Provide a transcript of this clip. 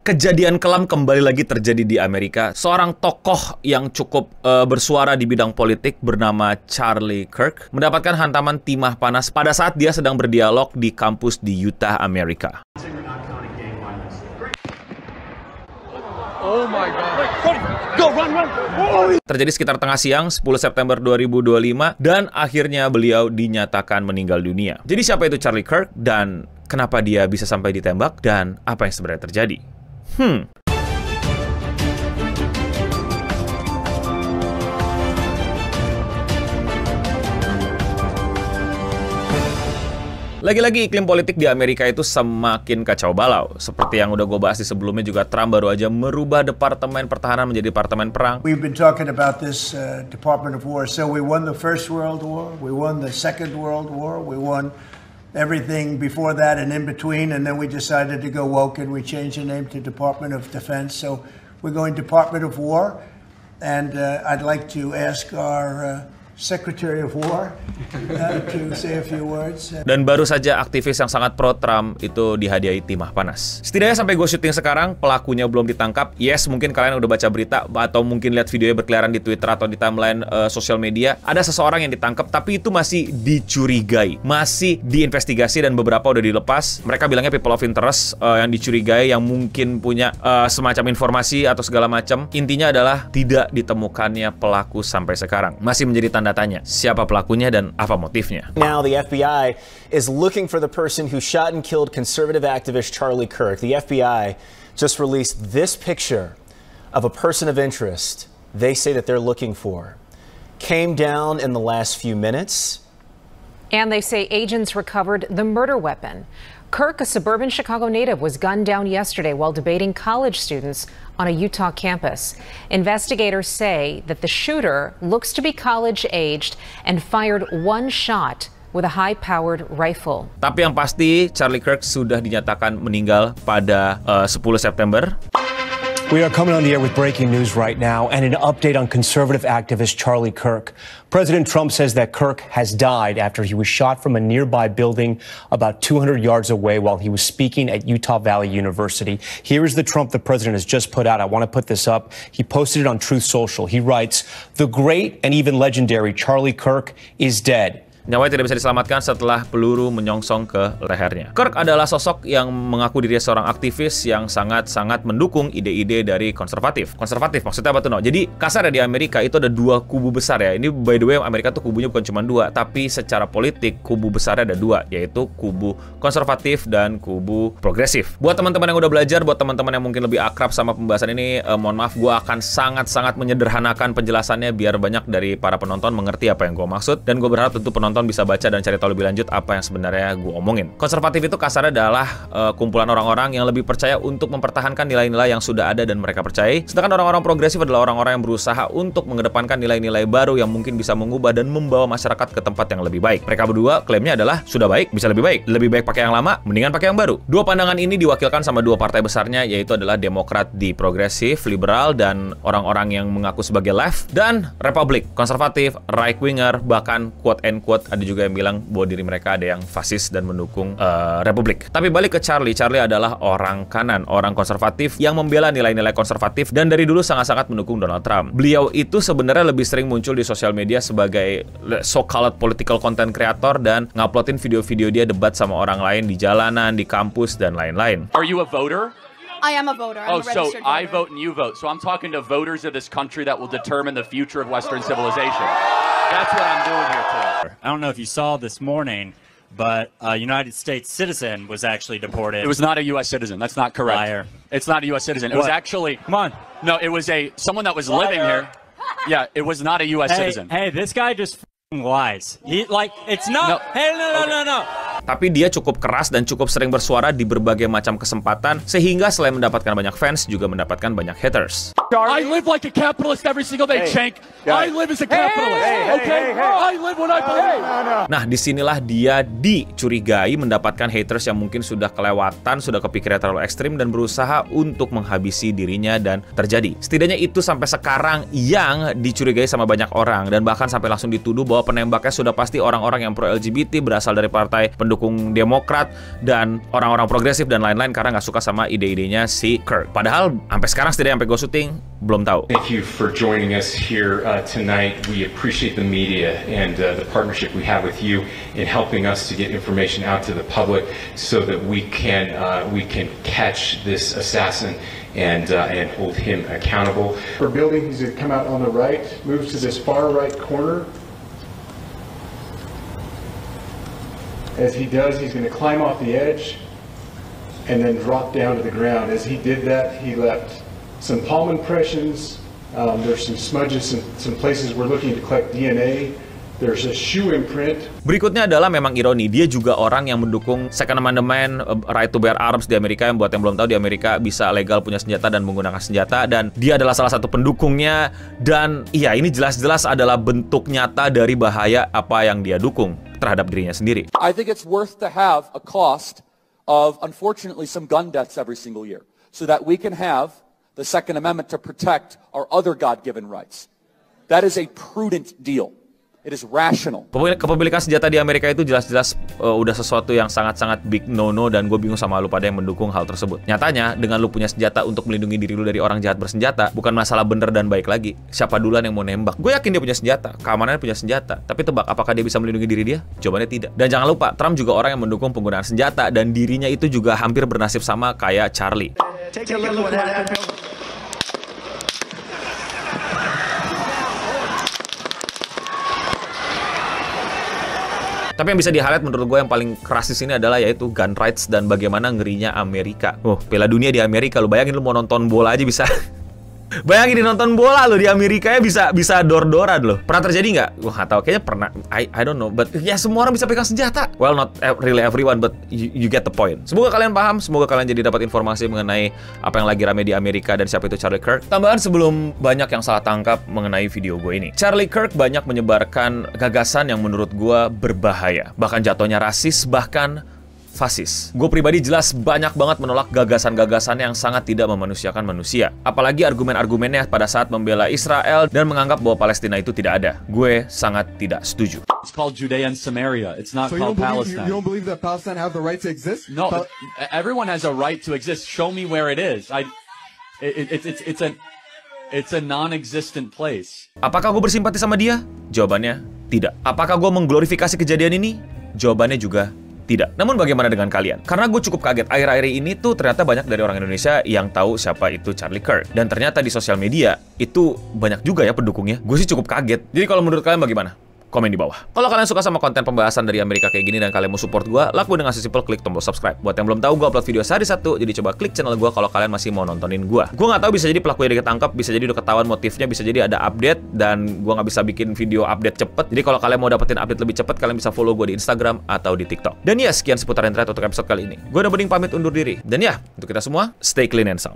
Kejadian kelam kembali lagi terjadi di Amerika. Seorang tokoh yang cukup bersuara di bidang politik bernama Charlie Kirk mendapatkan hantaman timah panas pada saat dia sedang berdialog di kampus di Utah, Amerika. Oh my God. Go, run. Oh. Terjadi sekitar tengah siang 10 September 2025 dan akhirnya beliau dinyatakan meninggal dunia. Jadi siapa itu Charlie Kirk dan kenapa dia bisa sampai ditembak dan apa yang sebenarnya terjadi? Lagi-lagi iklim politik di Amerika itu semakin kacau balau. Seperti yang udah gue bahas di sebelumnya juga, Trump baru aja merubah Departemen Pertahanan menjadi Departemen Perang. We've been talking about this Department of War. So we won the First World War, we won the Second World War, we won everything before that and in between, and then we decided to go woke and we changed the name to Department of Defense. So we're going Department of War, and I'd like to ask our Secretary of War to say a few words. Dan baru saja aktivis yang sangat pro-Trump itu dihadiahi timah panas. Setidaknya sampai gue syuting sekarang, pelakunya belum ditangkap. Yes, mungkin kalian udah baca berita atau mungkin lihat videonya berkeliaran di Twitter atau di timeline sosial media. Ada seseorang yang ditangkap, tapi itu masih dicurigai, masih diinvestigasi dan beberapa udah dilepas. Mereka bilangnya people of interest yang dicurigai, yang mungkin punya semacam informasi atau segala macam. Intinya adalah tidak ditemukannya pelaku sampai sekarang. Masih menjadi tanda tanya siapa pelakunya dan apa motifnya. Now the FBI is looking for the person who shot and killed conservative activist Charlie Kirk. The FBI just released this picture of a person of interest they say that they're looking for. Came down in the last few minutes. And they say agents recovered the murder weapon. Kirk, a suburban Chicago native, was gunned down yesterday while debating college students on a Utah campus. Investigators say that the shooter looks to be college-aged and fired one shot with a high-powered rifle. Tapi yang pasti, Charlie Kirk sudah dinyatakan meninggal pada 10 September. We are coming on the air with breaking news right now and an update on conservative activist Charlie Kirk. President Trump says that Kirk has died after he was shot from a nearby building about 200 yards away while he was speaking at Utah Valley University. Here is the Trump the president has just put out. I want to put this up. He posted it on Truth Social. He writes, "The great and even legendary Charlie Kirk is dead." Nyawanya tidak bisa diselamatkan setelah peluru menyongsong ke lehernya. Kirk adalah sosok yang mengaku dirinya seorang aktivis yang sangat-sangat mendukung ide-ide dari konservatif. Konservatif maksudnya apa tuh, no? Jadi kasar ya, di Amerika itu ada dua kubu besar ya. Ini by the way, Amerika tuh kubunya bukan cuma dua, tapi secara politik kubu besarnya ada dua, yaitu kubu konservatif dan kubu progresif. Buat teman-teman yang udah belajar, buat teman-teman yang mungkin lebih akrab sama pembahasan ini, mohon maaf, gue akan sangat-sangat menyederhanakan penjelasannya biar banyak dari para penonton mengerti apa yang gue maksud, dan gue berharap tentu penonton bisa baca dan cari tahu lebih lanjut apa yang sebenarnya gue omongin. Konservatif itu kasarnya adalah kumpulan orang-orang yang lebih percaya untuk mempertahankan nilai-nilai yang sudah ada dan mereka percayai. Sedangkan orang-orang progresif adalah orang-orang yang berusaha untuk mengedepankan nilai-nilai baru yang mungkin bisa mengubah dan membawa masyarakat ke tempat yang lebih baik. Mereka berdua klaimnya adalah sudah baik, bisa lebih baik. Lebih baik pakai yang lama, mendingan pakai yang baru. Dua pandangan ini diwakilkan sama dua partai besarnya, yaitu adalah Demokrat di progresif, liberal, dan orang-orang yang mengaku sebagai left, dan Republik, konservatif, right-winger, bahkan quote-and-quote ada juga yang bilang bahwa diri mereka ada yang fasis dan mendukung Republik. Tapi balik ke Charlie. Charlie adalah orang kanan, orang konservatif yang membela nilai-nilai konservatif dan dari dulu sangat-sangat mendukung Donald Trump. Beliau itu sebenarnya lebih sering muncul di sosial media sebagai so-called political content creator dan nguploadin video-video dia debat sama orang lain di jalanan, di kampus, dan lain-lain. Are you a voter? I am a voter. I'm a registered voter. I vote and you vote. So I'm talking to voters of this country that will determine the future of Western civilization. That's what I'm doing here today. I don't know if you saw this morning, but a United States citizen was actually deported. It was not a U.S. citizen. That's not correct. Liar. It's not a U.S. citizen. It was actually... Come on. No, it was someone that was living here. Yeah, it was not a U.S. citizen. Hey, this guy just lies. It's not... No. Hey, no. Tapi dia cukup keras dan cukup sering bersuara di berbagai macam kesempatan, sehingga selain mendapatkan banyak fans, juga mendapatkan banyak haters. I live like a capitalist every single day, Cenk. I live as a capitalist, okay? I live what I believe. Nah, disinilah dia dicurigai mendapatkan haters yang mungkin sudah kelewatan, sudah kepikiran terlalu ekstrim, dan berusaha untuk menghabisi dirinya, dan terjadi. Setidaknya itu sampai sekarang yang dicurigai sama banyak orang, dan bahkan sampai langsung dituduh bahwa penembaknya sudah pasti orang-orang yang pro-LGBT berasal dari partai pendukung Demokrat dan orang-orang progresif dan lain-lain karena nggak suka sama ide-idenya si Kirk. Padahal sampai sekarang setidaknya sampai gue syuting belum tahu. Thank you for joining us here tonight. We appreciate the media and the partnership we have with you in helping us to get information out to the public so that we can catch this assassin and hold him accountable. For building, he's going to come out on the right, moves to this far right corner. As he does, he's going to climb off the edge and then drop down to the ground. As he did that, he left some palm impressions. There's some smudges, some places we're looking to collect DNA. There's a shoe imprint. Berikutnya adalah memang ironi, dia juga orang yang mendukung Second Amendment, right to bear arms di Amerika. Yang buat yang belum tahu, di Amerika bisa legal punya senjata dan menggunakan senjata, dan dia adalah salah satu pendukungnya. Dan iya, ini jelas-jelas adalah bentuk nyata dari bahaya apa yang dia dukung terhadap dirinya sendiri. I think it's worth to have a cost of, unfortunately, some gun deaths every single year, so that we can have the Second Amendment to protect our other God-given rights. That is a prudent deal. It is rational. Kepemilikan senjata di Amerika itu jelas-jelas udah sesuatu yang sangat-sangat big no-no, dan gue bingung sama lu pada yang mendukung hal tersebut. Nyatanya, dengan lu punya senjata untuk melindungi diri lu dari orang jahat bersenjata, bukan masalah bener dan baik lagi. Siapa duluan yang mau nembak? Gue yakin dia punya senjata, keamanannya punya senjata. Tapi tebak, apakah dia bisa melindungi diri dia? Jawabannya tidak. Dan jangan lupa, Trump juga orang yang mendukung penggunaan senjata, dan dirinya itu juga hampir bernasib sama kayak Charlie. Take a look what happened. Tapi yang bisa di-highlight menurut gue yang paling keras di sini adalah yaitu gun rights dan bagaimana ngerinya Amerika. Piala Dunia di Amerika, lu bayangin lu mau nonton bola aja bisa. Bayangin nonton bola lo di Amerika ya bisa dor-doran lo. Pernah terjadi nggak? Gue nggak tahu, kayaknya pernah. I don't know, but ya semua orang bisa pegang senjata. Well, not really everyone, but you get the point. Semoga kalian paham, semoga kalian jadi dapat informasi mengenai apa yang lagi rame di Amerika dan siapa itu Charlie Kirk. Tambahan sebelum banyak yang salah tangkap mengenai video gue ini. Charlie Kirk banyak menyebarkan gagasan yang menurut gue berbahaya, bahkan jatuhnya rasis, bahkan fasis. Gue pribadi jelas banyak banget menolak gagasan-gagasan yang sangat tidak memanusiakan manusia. Apalagi argumen-argumennya pada saat membela Israel dan menganggap bahwa Palestina itu tidak ada. Gue sangat tidak setuju. It's called Judea and Samaria. It's not called Palestine. You don't believe that Palestine have the right to exist? No, everyone has a right to exist. Show me where it is. It's a non-existent place. Apakah gue bersimpati sama dia? Jawabannya tidak. Apakah gue mengglorifikasi kejadian ini? Jawabannya juga tidak. Namun bagaimana dengan kalian? Karena gue cukup kaget, akhir-akhir ini tuh ternyata banyak dari orang Indonesia yang tahu siapa itu Charlie Kirk. Dan ternyata di sosial media itu banyak juga ya pendukungnya. Gue sih cukup kaget. Jadi kalau menurut kalian bagaimana? Komen di bawah. Kalau kalian suka sama konten pembahasan dari Amerika kayak gini dan kalian mau support gue, lakuin dengan sesimpel klik tombol subscribe. Buat yang belum tahu, gue upload video sehari Sabtu, jadi coba klik channel gue kalau kalian masih mau nontonin gue. Gue nggak tahu, bisa jadi pelakunya udah ketangkep, bisa jadi udah ketahuan motifnya, bisa jadi ada update, dan gue nggak bisa bikin video update cepet. Jadi kalau kalian mau dapetin update lebih cepet, kalian bisa follow gue di Instagram atau di TikTok. Dan ya, sekian seputar internet untuk episode kali ini. Gue udah bening pamit undur diri. Dan ya, untuk kita semua, stay clean and sound.